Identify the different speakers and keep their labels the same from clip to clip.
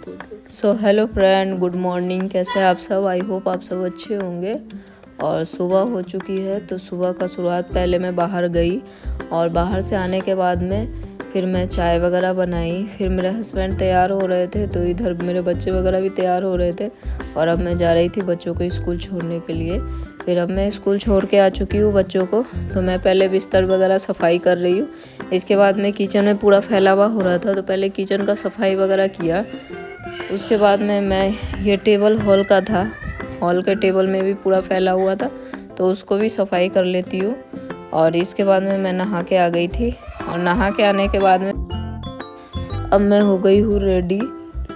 Speaker 1: So hello friend, good morning. कैसे हैं आप सब? आई होप आप सब अच्छे होंगे। और सुबह हो चुकी है तो सुबह का शुरुआत पहले मैं बाहर गई और बाहर से आने के बाद में फिर मैं चाय वगैरह बनाई। फिर मेरे हस्बैंड तैयार हो रहे थे तो इधर मेरे बच्चे वगैरह भी तैयार हो रहे थे और अब मैं जा रही थी बच्चों को स्कूल छोड़ने के लिए। फिर अब मैं स्कूल छोड़ के आ चुकी हूँ बच्चों को, तो मैं पहले बिस्तर वगैरह सफाई कर रही हूँ। इसके बाद में किचन में पूरा फैलावा हो रहा था तो पहले किचन का सफाई वगैरह किया। उसके बाद में मैं ये टेबल हॉल का था, हॉल के टेबल में भी पूरा फैला हुआ था तो उसको भी सफाई कर लेती हूँ। और इसके बाद में मैं नहा के आ गई थी और नहा के आने के बाद में अब मैं हो गई हूँ रेडी।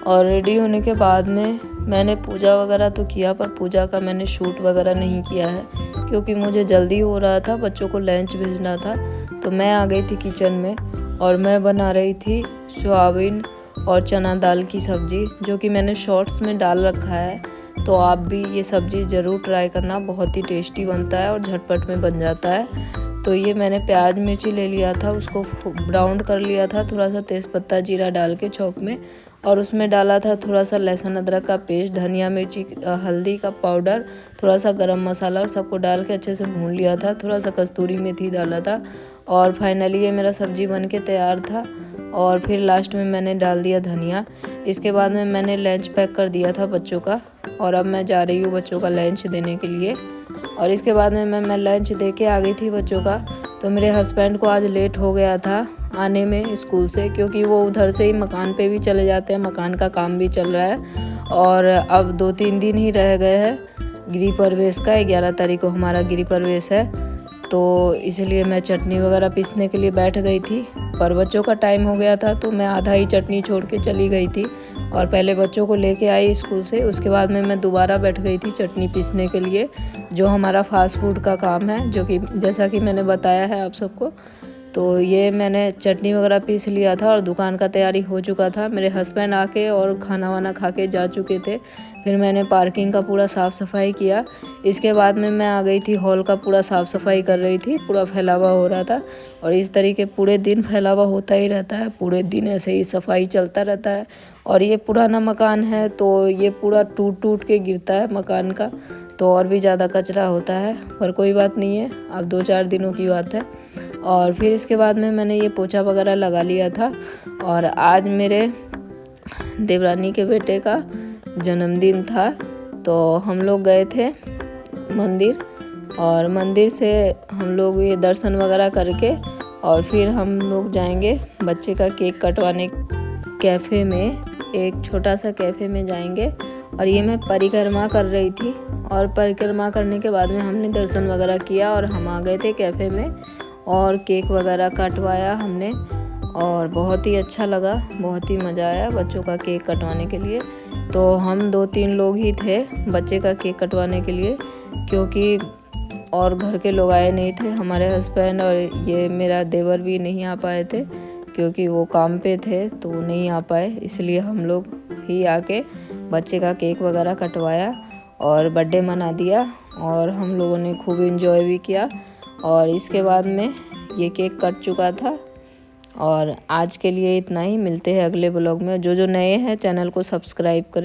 Speaker 1: और रेडी होने के बाद में मैंने पूजा वगैरह तो किया, पर पूजा का मैंने शूट वगैरह नहीं किया है क्योंकि मुझे जल्दी हो रहा था, बच्चों को लंच भेजना था। तो मैं आ गई थी किचन में और मैं बना रही थी सोयाबीन और चना दाल की सब्ज़ी, जो कि मैंने शॉर्ट्स में डाल रखा है। तो आप भी ये सब्ज़ी ज़रूर ट्राई करना, बहुत ही टेस्टी बनता है और झटपट में बन जाता है। तो ये मैंने प्याज मिर्ची ले लिया था, उसको ब्राउन कर लिया था, थोड़ा सा तेज़पत्ता जीरा डाल के चौक में, और उसमें डाला था थोड़ा सा लहसुन अदरक का पेस्ट, धनिया मिर्ची हल्दी का पाउडर, थोड़ा सा गरम मसाला और सबको डाल के अच्छे से भून लिया था। थोड़ा सा कस्तूरी मेथी डाला था और फाइनली ये मेरा सब्ज़ी बन के तैयार था। और फिर लास्ट में मैंने डाल दिया धनिया। इसके बाद में मैंने लंच पैक कर दिया था बच्चों का और अब मैं जा रही हूँ बच्चों का लंच देने के लिए। और इसके बाद में मैं लंच दे के आ गई थी बच्चों का। तो मेरे हस्बैंड को आज लेट हो गया था आने में स्कूल से, क्योंकि वो उधर से ही मकान पे भी चले जाते हैं, मकान का काम भी चल रहा है और अब 2-3 दिन ही रह गए हैं गृह प्रवेश का। 11 तारीख को हमारा गृह प्रवेश है, तो इसलिए मैं चटनी वगैरह पीसने के लिए बैठ गई थी। पर बच्चों का टाइम हो गया था तो मैं आधा ही चटनी छोड़ के चली गई थी और पहले बच्चों को लेके आई स्कूल से। उसके बाद में मैं दोबारा बैठ गई थी चटनी पीसने के लिए, जो हमारा फास्ट फूड का काम है, जो कि जैसा कि मैंने बताया है आप सबको। तो ये मैंने चटनी वगैरह पीस लिया था और दुकान का तैयारी हो चुका था। मेरे हस्बैंड आके और खाना वाना खा के जा चुके थे। फिर मैंने पार्किंग का पूरा साफ़ सफाई किया। इसके बाद में मैं आ गई थी हॉल का पूरा साफ़ सफाई कर रही थी, पूरा फैलावा हो रहा था। और इस तरीके पूरे दिन फैलावा होता ही रहता है, पूरे दिन ऐसे ही सफाई चलता रहता है। और ये पुराना मकान है तो ये पूरा टूट टूट के गिरता है मकान का, तो और भी ज़्यादा कचरा होता है, पर कोई बात नहीं है, अब 2-4 दिनों की बात है। और फिर इसके बाद में मैंने ये पोछा वगैरह लगा लिया था। और आज मेरे देवरानी के बेटे का जन्मदिन था तो हम लोग गए थे मंदिर, और मंदिर से हम लोग ये दर्शन वगैरह करके और फिर हम लोग जाएंगे बच्चे का केक कटवाने कैफ़े में, एक छोटा सा कैफ़े में जाएंगे। और ये मैं परिक्रमा कर रही थी और परिक्रमा करने के बाद में हमने दर्शन वगैरह किया और हम आ गए थे कैफ़े में और केक वगैरह कटवाया हमने और बहुत ही अच्छा लगा, बहुत ही मज़ा आया बच्चों का केक कटवाने के लिए। तो हम 2-3 लोग ही थे बच्चे का केक कटवाने के लिए, क्योंकि और घर के लोग आए नहीं थे। हमारे हस्बैंड और ये मेरा देवर भी नहीं आ पाए थे क्योंकि वो काम पे थे, तो वो नहीं आ पाए, इसलिए हम लोग ही आके बच्चे का केक वगैरह कटवाया और बर्थडे मना दिया और हम लोगों ने खूब एंजॉय भी किया। और इसके बाद में ये केक कट चुका था। और आज के लिए इतना ही, मिलते हैं अगले ब्लॉग में। जो नए हैं चैनल को सब्सक्राइब करें।